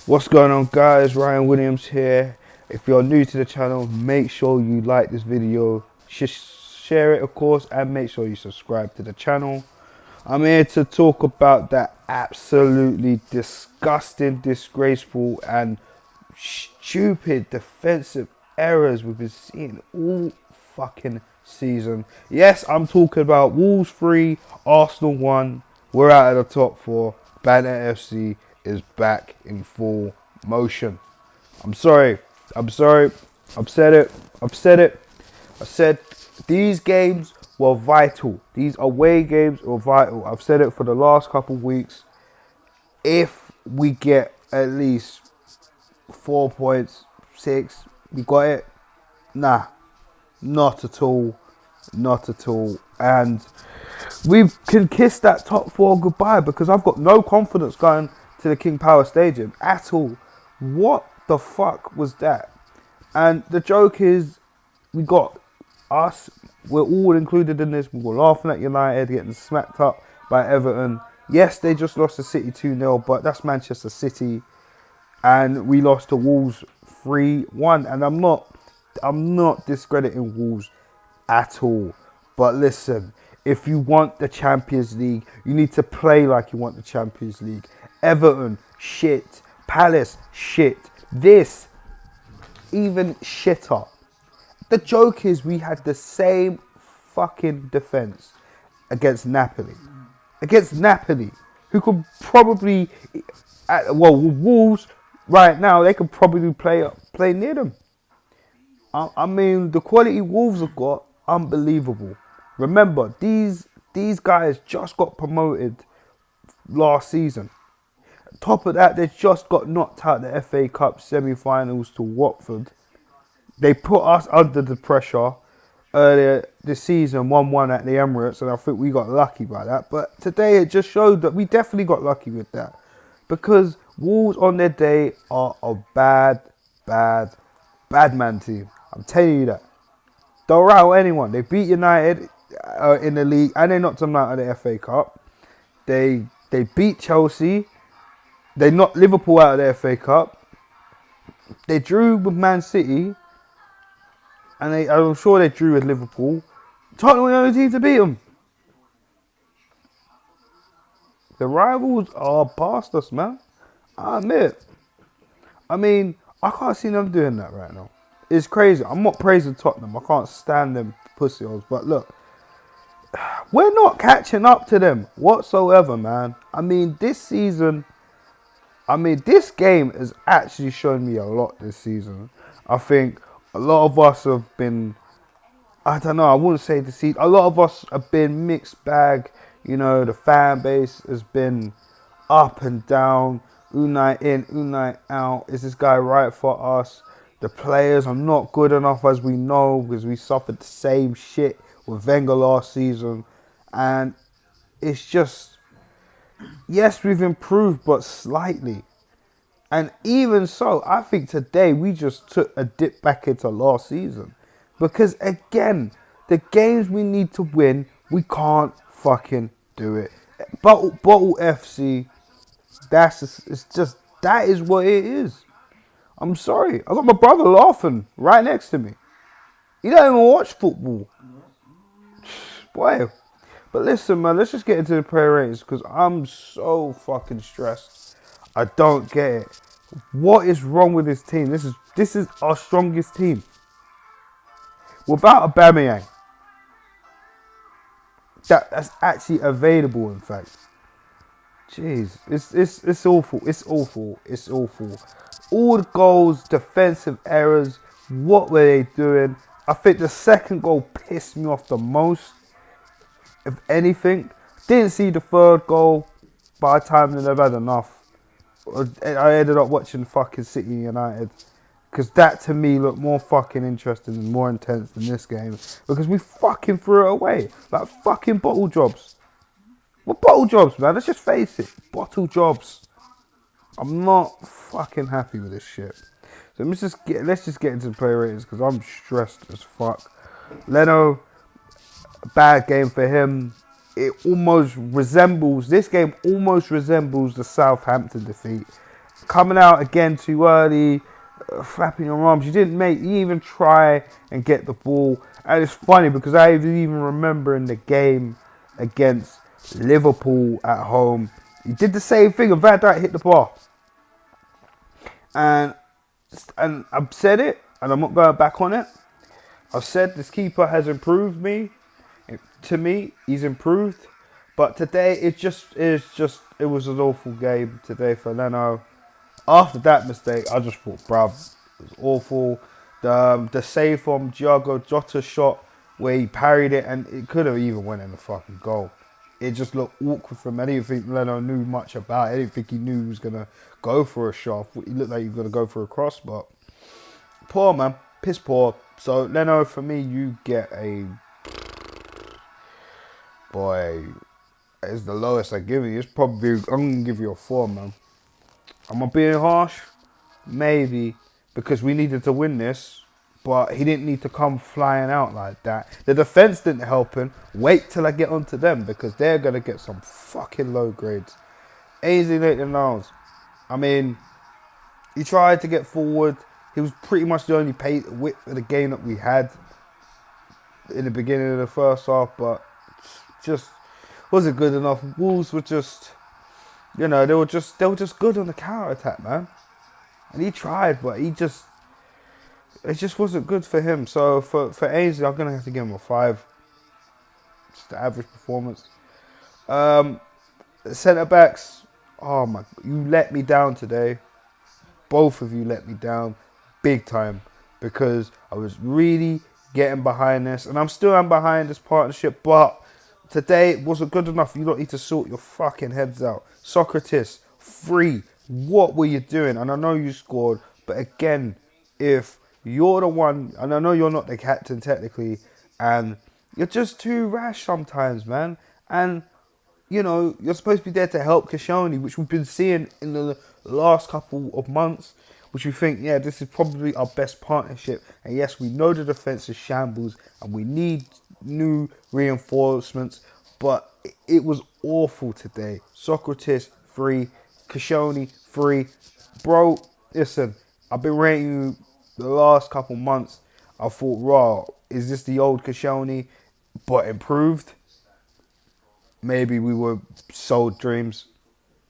What's going on, guys? Ryan Williams here. If you're new to the channel, make sure you like this video, share it of course, and make sure you subscribe to the channel. I'm here to talk about that absolutely disgusting, disgraceful and stupid defensive errors we've been seeing all fucking season. Yes, I'm talking about Wolves 3, Arsenal 1. We're out of the top 4. Banner FC is back in full motion. I'm sorry. I've said it. I said these games were vital. These away games were vital. I've said it for the last couple of weeks. If we get at least 4 points, 6, we got it. Nah, not at all. Not at all. And we can kiss that top 4 goodbye because I've got no confidence going to the King Power Stadium at all. What the fuck was that? And the joke is, we got us, we're all included in this. We were laughing at United getting smacked up by Everton. Yes, they just lost to City 2-0, but that's Manchester City. And we lost to Wolves 3-1. And I'm not discrediting Wolves at all. But listen, if you want the Champions League, you need to play like you want the Champions League. Everton, shit. Palace, shit. This, even shitter. The joke is we had the same fucking defence against Napoli. Against Napoli, who could probably, with Wolves right now, they could probably play near them. I mean, the quality Wolves have got, unbelievable. Remember, these guys just got promoted last season. Top of that, they just got knocked out the FA Cup semi-finals to Watford. They put us under the pressure earlier this season, 1-1 at the Emirates, and I think we got lucky by that. But today it just showed that we definitely got lucky with that. Because Wolves on their day are a bad man team. I'm telling you that. Don't rattle anyone. They beat United in the league, and they knocked them out of the FA Cup. They beat Chelsea. They knocked Liverpool out of the FA Cup. They drew with Man City. And I'm sure they drew with Liverpool. Tottenham were the only team to beat them. The rivals are past us, man. I admit. I mean, I can't see them doing that right now. It's crazy. I'm not praising Tottenham. I can't stand them pussyholes. But look, we're not catching up to them whatsoever, man. I mean, this game has actually shown me a lot this season. I think a lot of us have been, I don't know, I wouldn't say deceived. A lot of us have been mixed bag. You know, the fan base has been up and down. Unai in, Unai out. Is this guy right for us? The players are not good enough, as we know, because we suffered the same shit with Wenger last season. And it's just, yes, we've improved, but slightly. And even so, I think today we just took a dip back into last season. Because again, the games we need to win, we can't fucking do it. Bottle FC, that is what it is. I'm sorry. I got my brother laughing right next to me. He don't even watch football. Boy. But listen, man, let's just get into the prayer ratings because I'm so fucking stressed. I don't get it. What is wrong with this team? This is our strongest team. Without Aubameyang. That's actually available, in fact. Jeez, it's awful. It's awful. All the goals, defensive errors. What were they doing? I think the second goal pissed me off the most. If anything, didn't see the third goal. By the time they've had enough. I ended up watching fucking City United because that to me looked more fucking interesting and more intense than this game because we fucking threw it away like fucking bottle jobs. Well, bottle jobs, man. Let's just face it, bottle jobs. I'm not fucking happy with this shit. So let's just get into the player ratings because I'm stressed as fuck. Leno, bad game for him. This game almost resembles the Southampton defeat. Coming out again too early, flapping your arms. You didn't even try and get the ball. And it's funny because I even remember in the game against Liverpool at home, he did the same thing. And Van Dijk hit the bar. And I've said it, and I'm not going back on it. I've said this keeper has improved me. To me, he's improved. But today, it was an awful game today for Leno. After that mistake, I just thought, bruv, it was awful. The save from Thiago Jota's shot where he parried it, and it could have even went in the fucking goal. It just looked awkward from him. I didn't think Leno knew much about it. I didn't think he knew he was going to go for a shot. He looked like he was going to go for a cross, but poor, man. Piss poor. So, Leno, for me, you get a... Boy, it's the lowest I give you. It's probably... I'm going to give you a 4, man. Am I being harsh? Maybe. Because we needed to win this. But he didn't need to come flying out like that. The defence didn't help him. Wait till I get onto them. Because they're going to get some fucking low grades. AinsleyMaitland-Niles. I mean, he tried to get forward. He was pretty much the only width of the game that we had in the beginning of the first half. But just wasn't good enough. Wolves were just... You know, they were just good on the counter-attack, man. And he tried, but it just wasn't good for him. So for Ainsley, I'm going to have to give him a 5. Just the average performance. Centre-backs, oh my, you let me down today. Both of you let me down big time. Because I was really getting behind this. And I'm still behind this partnership, but... Today it wasn't good enough. You don't need to sort your fucking heads out. Socrates, 3. What were you doing? And I know you scored, but again, if you're the one, and I know you're not the captain technically, and you're just too rash sometimes, man. And you know you're supposed to be there to help Koscielny, which we've been seeing in the last couple of months. Which we think, yeah, this is probably our best partnership. And yes, we know the defence is shambles and we need new reinforcements. But it was awful today. Socrates, 3. Koscielny, 3. Bro, listen, I've been rating you the last couple months. I thought, raw, is this the old Koscielny but improved? Maybe we were sold dreams.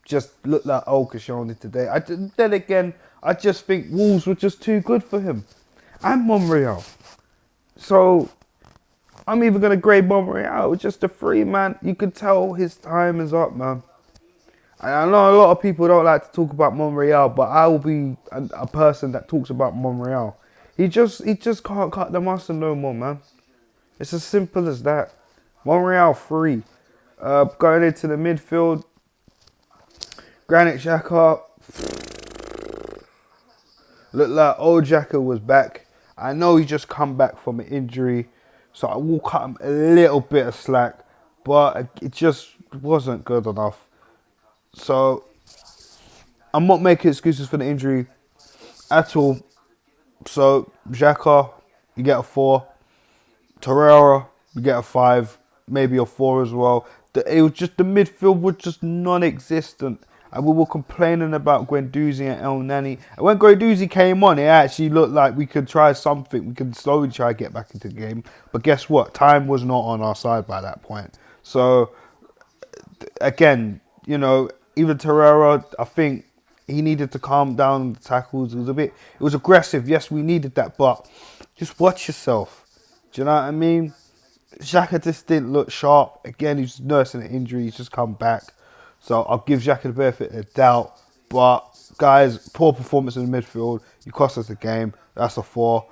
Just looked like old Koscielny today. Then again, I just think Wolves were just too good for him. And Monreal. So, I'm even going to grade Monreal with just a 3, man. You can tell his time is up, man. And I know a lot of people don't like to talk about Monreal, but I will be a person that talks about Monreal. He just can't cut the mustard no more, man. It's as simple as that. Monreal, 3. Going into the midfield, Granit Xhaka, looked like old Xhaka was back. I know he just come back from an injury, so I will cut him a little bit of slack, but it just wasn't good enough. So I'm not making excuses for the injury at all. So Xhaka, you get a 4. Torreira, you get a 5, maybe a 4 as well. It was just the midfield was just non-existent. And we were complaining about Guendouzi and El Nani. And when Guendouzi came on, it actually looked like we could try something. We could slowly try to get back into the game. But guess what? Time was not on our side by that point. So, again, you know, even Torreira, I think he needed to calm down on the tackles. It was aggressive. Yes, we needed that. But just watch yourself. Do you know what I mean? Xhaka just didn't look sharp. Again, he's nursing an injury. He's just come back. So I'll give Xhaka the benefit of the doubt. But, guys, poor performance in the midfield. You cost us the game. That's a 4.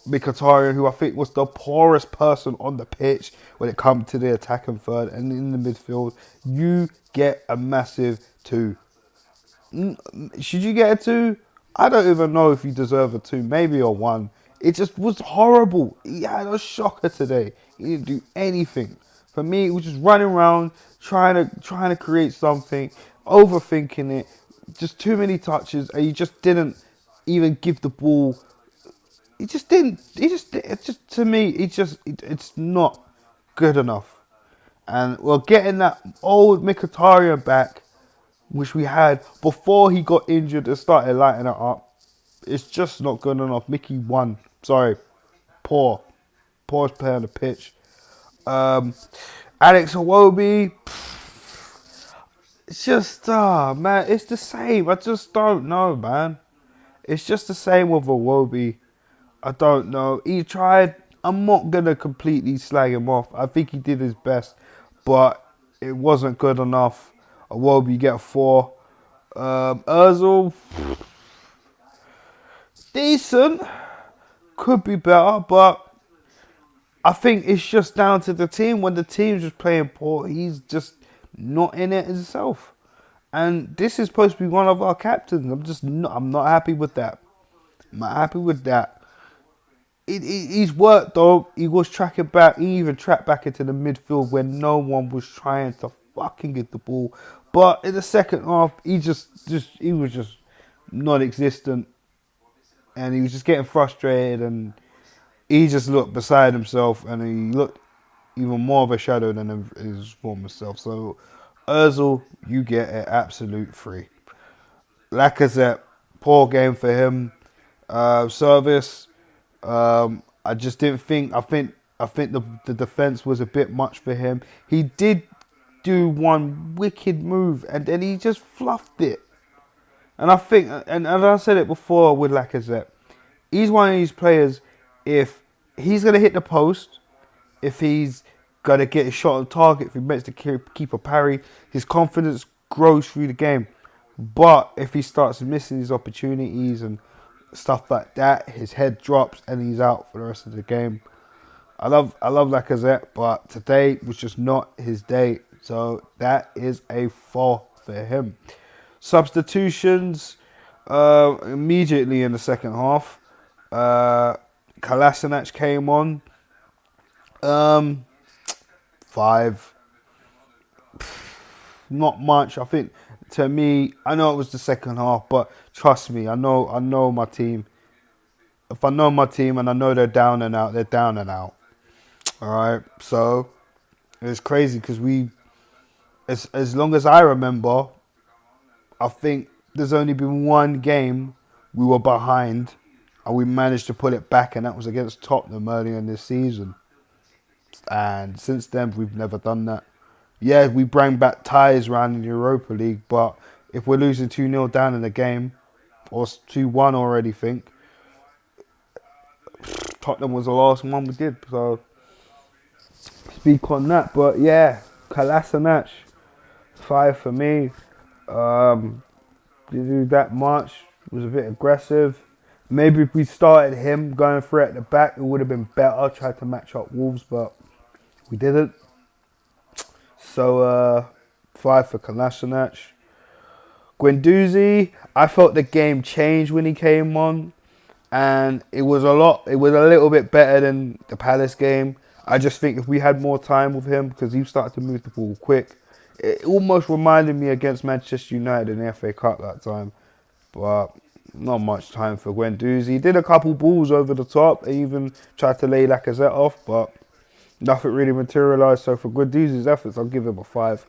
Mkhitaryan, who I think was the poorest person on the pitch when it comes to the attacking third and in the midfield. You get a massive 2. Should you get a 2? I don't even know if you deserve a 2. Maybe a 1. It just was horrible. He had a shocker today. He didn't do anything. For me, it was just running around, trying to create something, overthinking it. Just too many touches, and you just didn't even give the ball. He just didn't. To me, it's not good enough. And we're getting that old Mkhitaryan back. which we had before he got injured and started lighting it up, it's just not good enough. Mickey won. Sorry, poor. Poorest player on the pitch. Alex Iwobi, it's just, man, it's the same. I just don't know, man. It's just the same with Iwobi. I don't know. He tried. I'm not going to completely slag him off. I think he did his best, but it wasn't good enough. Iwobi get a 4. Ozil, decent. Could be better, but I think it's just down to the team. When the team's just playing poor, he's just not in it himself. And this is supposed to be one of our captains. I'm not happy with that. I'm not happy with that. He's worked though. He was tracking back. He even tracked back into the midfield when no one was trying to fucking get the ball. But in the second half, he was just non-existent, and he was just getting frustrated, and he just looked beside himself, and he looked even more of a shadow than his former self. So, Ozil, you get an absolute 3. Lacazette, poor game for him. Service. I just didn't think. I think the defense was a bit much for him. He did do one wicked move, and then he just fluffed it. And I think, and I said it before with Lacazette, he's one of these players. If he's gonna hit the post, if he's gonna get a shot on target, if he makes the keeper parry, his confidence grows through the game. But if he starts missing his opportunities and stuff like that, his head drops and he's out for the rest of the game. I love Lacazette, but today was just not his day. So that is a 4 for him. Substitutions immediately in the second half. Kolasinac came on. 5. Not much. I think to me, I know it was the second half, but trust me, I know my team. If I know my team and I know they're down and out, they're down and out. All right. So it's crazy because as long as I remember, I think there's only been one game we were behind and we managed to put it back, and that was against Tottenham earlier in this season. And since then, we've never done that. Yeah, we bring back ties around in the Europa League, but if we're losing 2-0 down in the game, or 2-1 already, think, Tottenham was the last one we did, so speak on that. But yeah, Kolasinac, 5 for me. Didn't do that much, was a bit aggressive. Maybe if we started him going through at the back, it would have been better. Tried to match up Wolves, but we didn't. So 5 for Kolasinac. Guendouzi, I felt the game changed when he came on, and it was a little bit better than the Palace game. I just think if we had more time with him, because he started to move the ball quick, it almost reminded me against Manchester United in the FA Cup that time. But not much time for Guendouzi. He did a couple balls over the top. He even tried to lay Lacazette off, but nothing really materialised. So for Guendouzi's efforts, I'll give him a 5.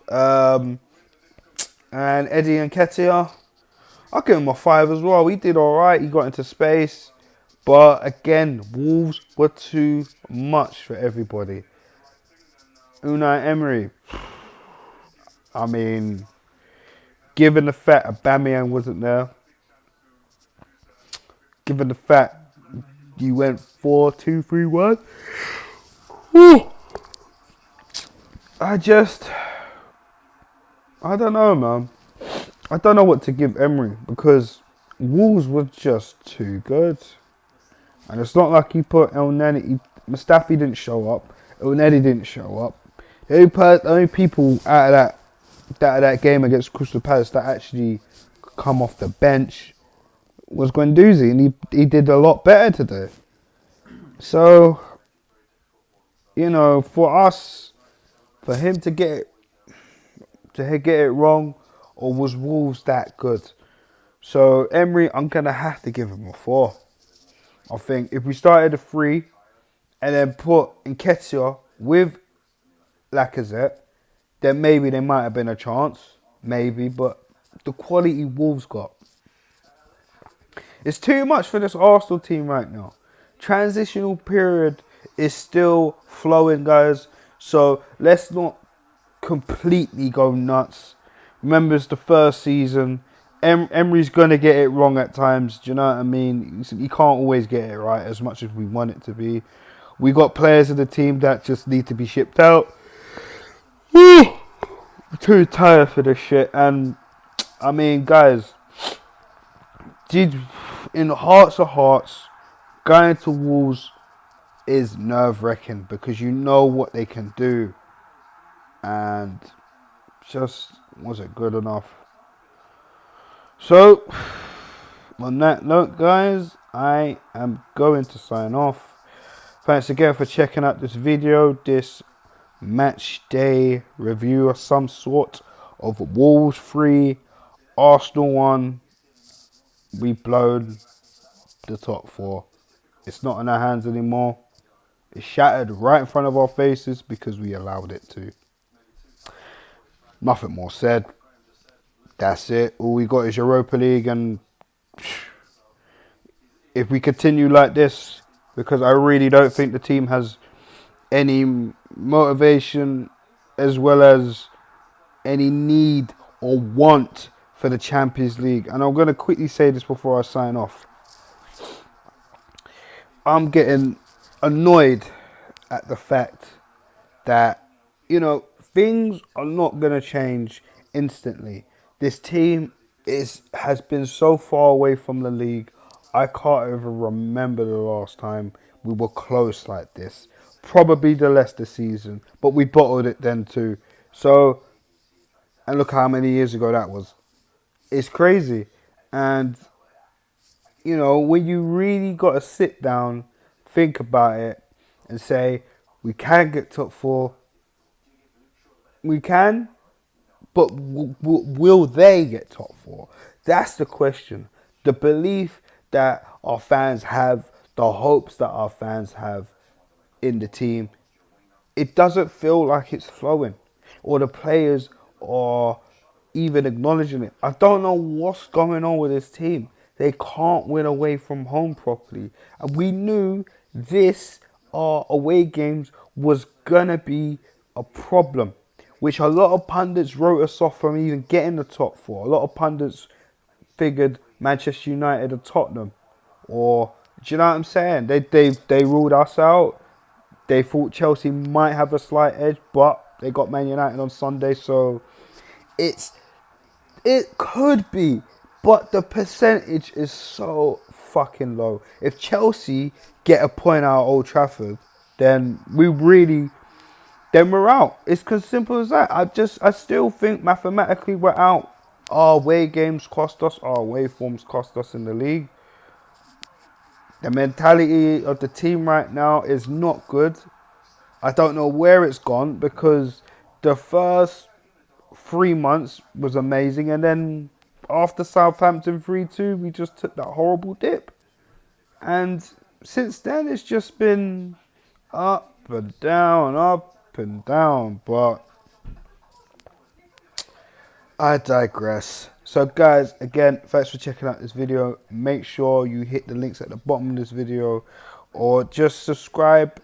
And Eddie Nketiah, I'll give him a 5 as well. He did all right. He got into space. But again, Wolves were too much for everybody. Unai Emery, I mean, given the fact Aubameyang wasn't there, given the fact you went 4-2-3-1, I don't know, man. I don't know what to give Emery because Wolves were just too good. And it's not like he put El Neni. Mustafi didn't show up. El Neni didn't show up. The only people out of that game against Crystal Palace that actually come off the bench was Guendouzi, and he did a lot better today. So, you know, for us, for him to get it wrong, or was Wolves that good? So Emery, I'm gonna have to give him a 4. I think if we started a 3 and then put Nketiah with Lacazette, then maybe there might have been a chance. maybe, but the quality Wolves got. It's too much for this Arsenal team right now. Transitional period is still flowing, guys. So let's not completely go nuts. Remember, it's the first season. Emery's going to get it wrong at times. Do you know what I mean? He can't always get it right as much as we want it to be. We got players in the team that just need to be shipped out. Woo! I'm too tired for this shit. And, I mean, guys, in the hearts of hearts, going to Wolves is nerve-wracking because you know what they can do. And just wasn't good enough. So, on that note, guys, I am going to sign off. Thanks again for checking out this video, this match day review of some sort of Wolves 3, Arsenal 1. We blown the top 4. It's not in our hands anymore. It shattered right in front of our faces because we allowed it to. Nothing more said. That's it. All we got is Europa League, and if we continue like this, because I really don't think the team has any motivation as well as any need or want for the Champions League. And I'm going to quickly say this before I sign off. I'm getting annoyed at the fact that, things are not going to change instantly. This team has been so far away from the league. I can't even remember the last time we were close like this. Probably the Leicester season, but we bottled it then too. So, and look how many years ago that was. It's crazy. And, when you really got to sit down, think about it, and say, we can get top 4. We can, but will they get top 4? That's the question. The belief that our fans have, the hopes that our fans have in the team, it doesn't feel like it's flowing, or the players are even acknowledging it. I don't know what's going on with this team. They can't win away from home properly. And we knew this away games was going to be a problem, which a lot of pundits wrote us off from even getting the top 4. A lot of pundits figured Manchester United or Tottenham, or do you know what I'm saying? They ruled us out. They thought Chelsea might have a slight edge, but they got Man United on Sunday, so it could be, but the percentage is so fucking low. If Chelsea get a point out at Old Trafford, then we're out. It's as simple as that. I still think mathematically we're out. Our away games cost us. Our away forms cost us in the league. The mentality of the team right now is not good. I don't know where it's gone, because the first 3 months was amazing, and then after Southampton 3-2, we just took that horrible dip. And since then, it's just been up and down, but I digress. So guys, again, thanks for checking out this video. Make sure you hit the links at the bottom of this video, or just subscribe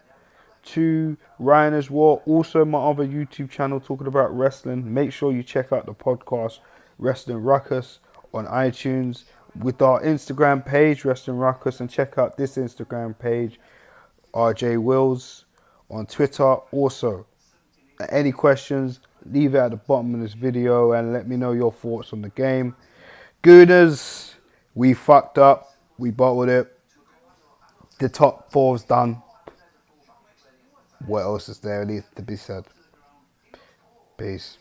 to Ryan as well. Also, my other YouTube channel talking about wrestling. Make sure you check out the podcast Wrestling Ruckus on iTunes, with our Instagram page Wrestling Ruckus, and check out this Instagram page RJ Wills on Twitter. Also, any questions, leave it at the bottom of this video and let me know your thoughts on the game. Gooners, we fucked up. We bottled it. The top 4's done. What else is there needs to be said? Peace.